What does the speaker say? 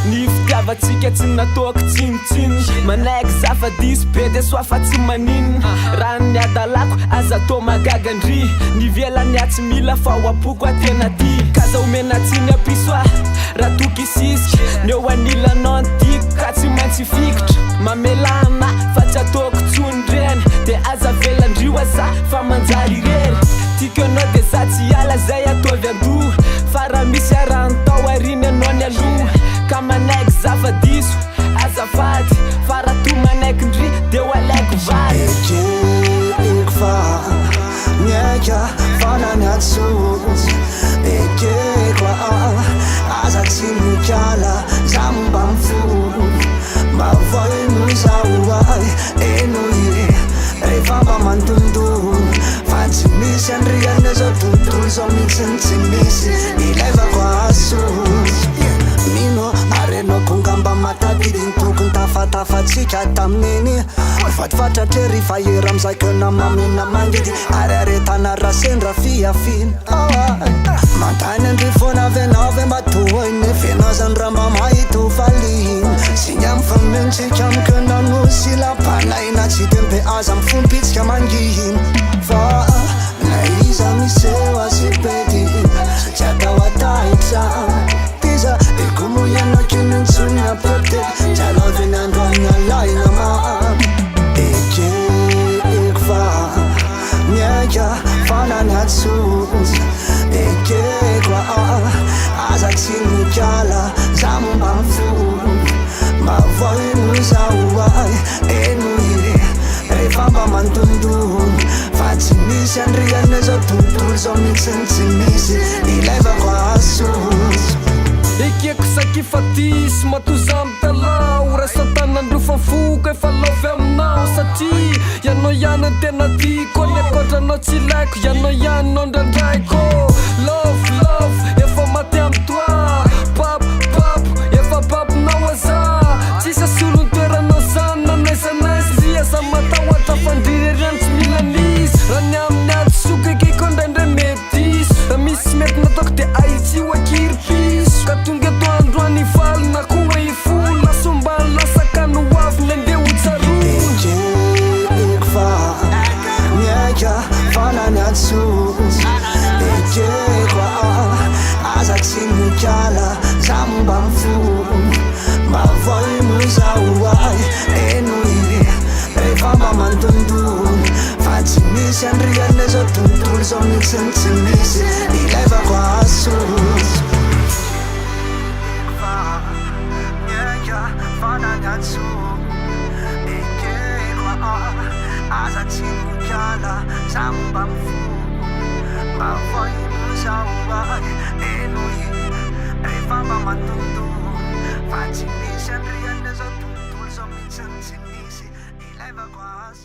Ny fitiavatsika tsy nataoko tsinitsiny manaiky zava-diso be de soafa tsy maninona raha ny adalako aza tô magagandry ny velany atsy mila fa hoapoko atena ty kaza omena tsiny apisoa raha toky isisiky ny eo anilanao antiko ka tsy maintsy fikitra mamelana fa tsy ataoko tsonireny de aza velandrio aza fa manjary rery tiako anao de za tsy ala zay ataovy andoha fa raha misy arantao ariny anao ny aloha ka manaiky zava-diso azafady fa raha to manaiky ndry de ho alaiko vady ekeko fa miaika fanany atsotsy ekeko aza tsy mikala za mba mifolo mba voino zaho enoe rehefa mba mandondolo fa tsy misy andriana zao tontolo zao mihitsiny tsy misy ilaivako asotsy mino arenao kongamba matadidiny tokony tafatafatsika tamininy fatifatratrery fa era amizakena mamina mangidy ary aretana rasendra fiafina mantany andry fona venao ve mba tohiny venao zany raha mba mahito faliny signy amy famentsika amikena nosy lapanaina tsy dembe aza mifompitsika manginy fa na iza miseho asipety tsy atao ataitra tiza ekomoianao kinontsony pote jaloviny androany alaina ma ekeko fa miaika fanany atsotsy ekeko aza tsy mikala za mba mifolo mba voino zaho enoe rehefa mba mandondolo fa tsy misy andriana zao tontolo zao mihitsiny tsy misy ilaivako asotsy ekeko sakifatisy matoza amy talao rasatanandro fanfoko efa lovy aminao satria ianao ihany ny tena tiako ny akoatranao tsy laiko ianao ihany no ndraindraiko love efa maty amy toa papo efa papinao aza tsisy asolo ny toeranao zany nanaizanaizy aza matahoatra fandrireriany tsy mila nisy raha ny amin'ny adysoka ekeko ndraindray mety raha misy mety nataoko de aitsy ho akiripiso ka tonga eto androany valy na koa ifolo lasombany lasaka no avy nandeha ho tsarony ekeko fa miaika fanany atsotsy ekeko aza tsy mikala za mba mifolo mba voino zaho enoe rehefa mba mandondolo fa tsy misy andriana zao tontolo zao mihitsiny tsy misy ilaivako asotsy fanany atsotsy ekeko aza tsy mikala za mba mifolo mba voino zaho enoe rehefa mba mandondolo fa tsy misy andriana zao tontolo zao mihitsiny tsy misy ilaivako asotsy